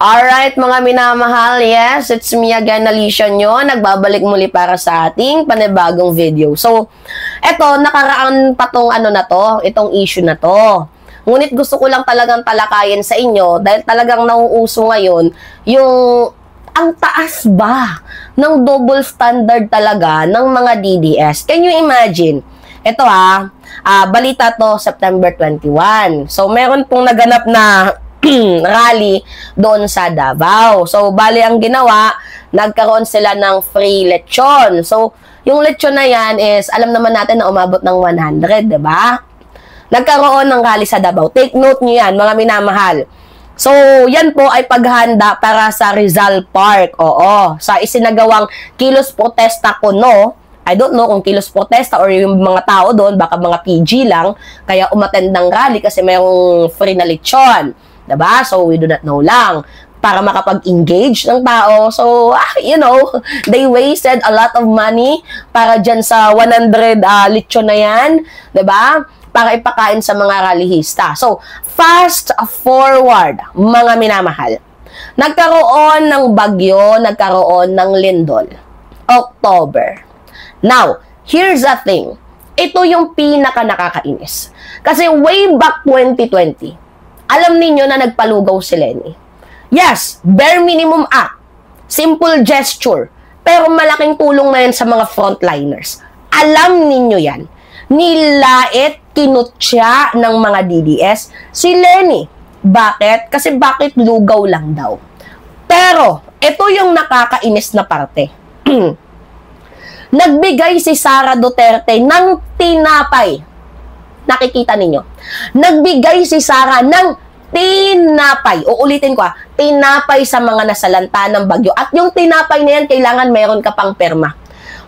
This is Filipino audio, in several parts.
Alright mga minamahal, yes, it's me again, Alicia nyo, nagbabalik muli para sa ating panibagong video. So, eto, nakaraan pa tong itong issue na to. Ngunit gusto ko lang talagang talakayin sa inyo dahil talagang nauuso ngayon yung ang taas ba ng double standard talaga ng mga DDS. Can you imagine? Ito balita to September 21. So, meron pong naganap na rally doon sa Davao. So, bali ang ginawa, nagkaroon sila ng free lechon. So, yung lechon na yan is, alam naman natin na umabot ng 100, diba? Nagkaroon ng rally sa Davao. Take note nyo yan, mga minamahal. So, yan po ay paghanda para sa Rizal Park. Oo, sa isinagawang kilos protesta kuno. I don't know kung kilos protesta or yung mga tao doon, baka mga PG lang, kaya umattend ng rally kasi mayroong free na lechon. Diba? So, we do not know lang. Para makapag-engage ng tao. So, you know, they wasted a lot of money para dyan sa 100 lechon na yan. Diba? Para ipakain sa mga rallyista. So, fast forward, mga minamahal. Nagkaroon ng bagyo, nagkaroon ng lindol. October. Now, here's the thing. Ito yung pinaka-nakakainis. Kasi way back 2020, alam ninyo na nagpalugaw si Leni. Yes, bare minimum act. Simple gesture. Pero malaking tulong na yan sa mga frontliners. Alam ninyo yan. Nilait, kinutya ng mga DDS si Leni. Bakit? Kasi bakit lugaw lang daw. Pero, ito yung nakakainis na parte. Nagbigay si Sara Duterte ng tinapay. Nakikita ninyo. Nagbigay si Sara ng tinapay. Uulitin ko tinapay sa mga nasalanta ng bagyo. At yung tinapay na yan, kailangan meron ka pang perma.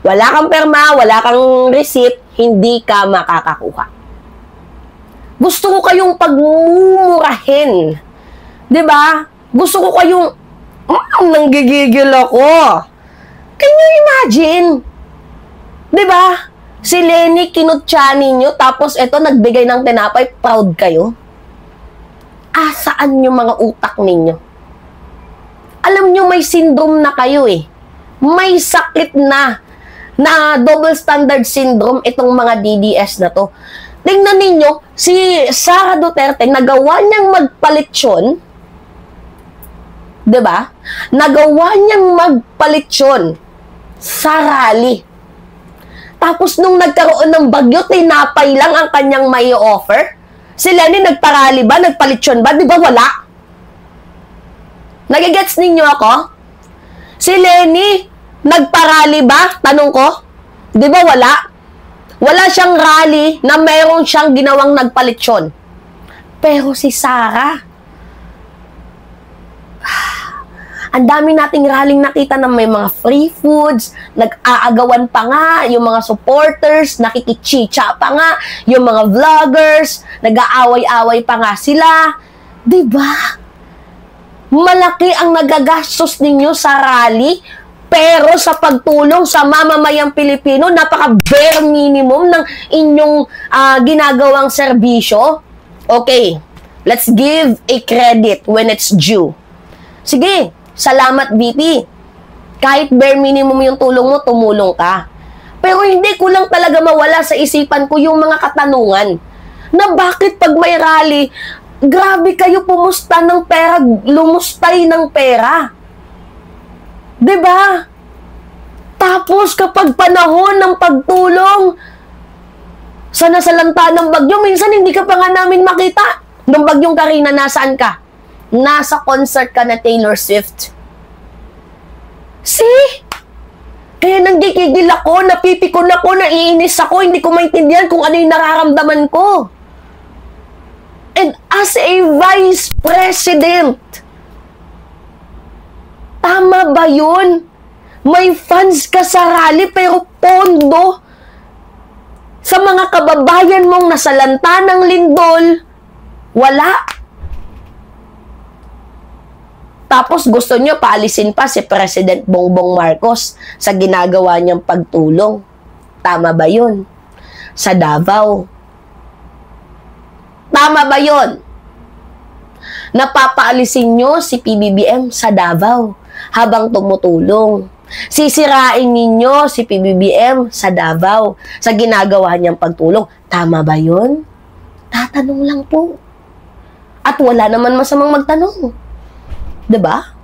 Wala kang perma, wala kang receipt, hindi ka makakakuha. Gusto ko kayong pagmumurahin. 'Di ba? Gusto ko kayong nanggigigil ako. Can you imagine? 'Di ba? Si Leni kinutya ninyo, tapos eto nagbigay ng tinapay, proud kayo? Saan yung mga utak ninyo? Alam nyo, may syndrome na kayo eh. May sakit na double standard syndrome itong mga DDS na to. Tingnan ninyo, si Sara Duterte, nagawa niyang magpalitsyon, diba? Nagawa niyang magpalitsyon sa rally. Tapos nung nagkaroon ng bagyo, tinapay lang ang kanyang may offer. Si Leni nagparali ba? Nagpalitsyon ba? Di ba wala? Nagigets ninyo ako? Si Leni nagparali ba? Tanong ko. Di ba wala? Wala siyang rally na mayroon siyang ginawang nagpalitsyon. Pero si Sara, ang dami nating rallying nakita na may mga free foods, nag-aagawan pa nga, yung mga supporters, nakikichicha pa nga, yung mga vloggers, nag-aaway-away pa nga sila. Diba? Malaki ang nagagastos ninyo sa rally, pero sa pagtulong sa mamamayang Pilipino, napaka-bare minimum ng inyong ginagawang serbisyo. Okay, let's give a credit when it's due. Sige, salamat, VP. Kahit bare minimum yung tulong mo, tumulong ka. Pero hindi ko lang talaga mawala sa isipan ko yung mga katanungan na bakit pag may rally, grabe kayo pumusta ng pera, lumustay ng pera. Diba? Tapos kapag panahon ng pagtulong sa nasalanta ng bagyo, minsan hindi ka pa nga namin makita. Nung bagyong Karina, nasaan ka? Nasa concert ka na Taylor Swift. See? Kaya nanggigigil ako, napipikon ako, naiinis ako, hindi ko maintindihan kung ano yung nararamdaman ko. And as a vice president, tama ba yun? May funds ka sa rally pero pondo sa mga kababayan mong nasalanta ng lindol, wala. Tapos gusto nyo paalisin pa si President Bongbong Marcos sa ginagawa niyang pagtulong. Tama ba yun? Sa Davao. Tama ba yun? Napapaalisin nyo si PBBM sa Davao habang tumutulong. Sisirain ninyo si PBBM sa Davao sa ginagawa niyang pagtulong. Tama ba yun? Tatanong lang po. At wala naman masamang magtanong. 'Di ba?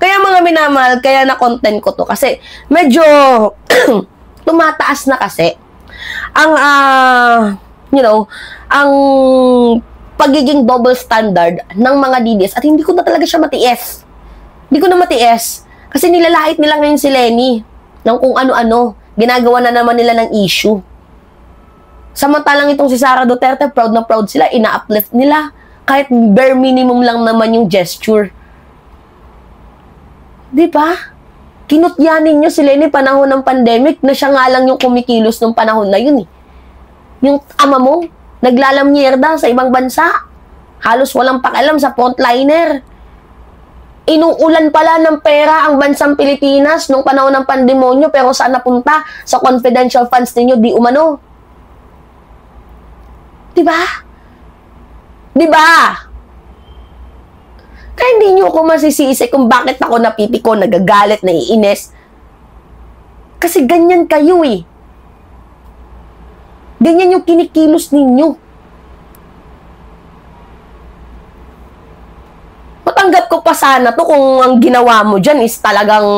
Kaya mga minamahal, kaya na-content ko to kasi medyo tumataas na kasi ang ang pagiging double standard ng mga DDS at hindi ko na talaga siya matiis. Hindi ko na matiis kasi nilalait nila ngayon si Lenny ng kung ano-ano. Ginagawa na naman nila ng issue. Samantalang itong si Sara Duterte, proud na proud sila, ina-uplift nila kahit bare minimum lang naman yung gesture. Di ba? Kinutyanin nyo si Lenny panahon ng pandemic na siya nga lang yung kumikilos nung panahon na yun eh. Yung ama mo, naglalamyerda sa ibang bansa. Halos walang pakialam sa frontliner. Inuulan pala ng pera ang bansang Pilipinas nung panahon ng pandemonyo pero saan napunta? Sa confidential funds ninyo, di umano. Di ba? Di ba? Kaya hindi nyo ako masisisi kung bakit ako napipiko, nagagalit, naiinis. Kasi ganyan kayo eh. Ganyan yung kinikilos ninyo. Matanggap ko pa sana to kung ang ginawa mo dyan is talagang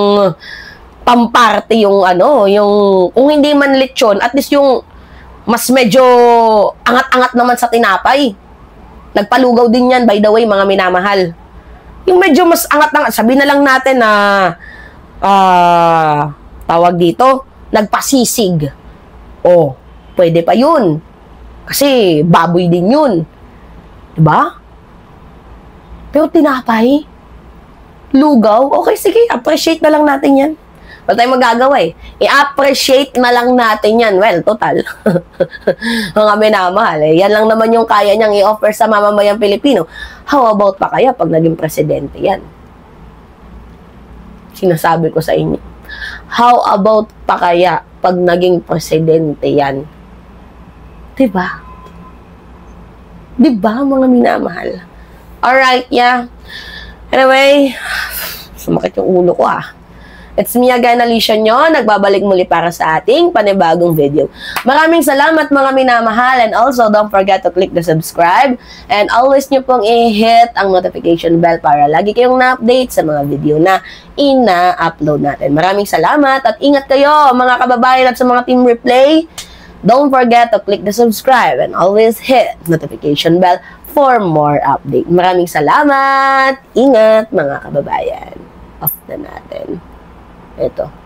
pamparte yung yung kung hindi man lechon, at least yung mas medyo angat-angat naman sa tinapay. Nagpalugaw din yan, by the way, mga minamahal. Yung medyo mas angat-angat, sabi na lang natin na tawag dito, nagpasisig. Oh, pwede pa yun. Kasi baboy din yun. Diba? Pero tinapay, lugaw, okay, sige, appreciate na lang natin yan. Wala tayong magagawa eh. I-appreciate na lang natin yan. Well, total. Mga minamahal eh. Yan lang naman yung kaya niyang i-offer sa mamamayang Pilipino. How about pa kaya pag naging presidente yan? Sinasabi ko sa inyo. How about pa kaya pag naging presidente yan? Diba? Diba, mga minamahal? Alright, yeah. Anyway, sumakit yung ulo ko It's me again, Alicia nyo, nagbabalik muli para sa ating panibagong video. Maraming salamat mga minamahal, and also don't forget to click the subscribe and always nyo pong i-hit ang notification bell para lagi kayong na-update sa mga video na ina-upload natin. Maraming salamat at ingat kayo mga kababayan at sa mga team replay. Don't forget to click the subscribe and always hit notification bell for more update. Maraming salamat. Ingat mga kababayan. Off na natin. Ito.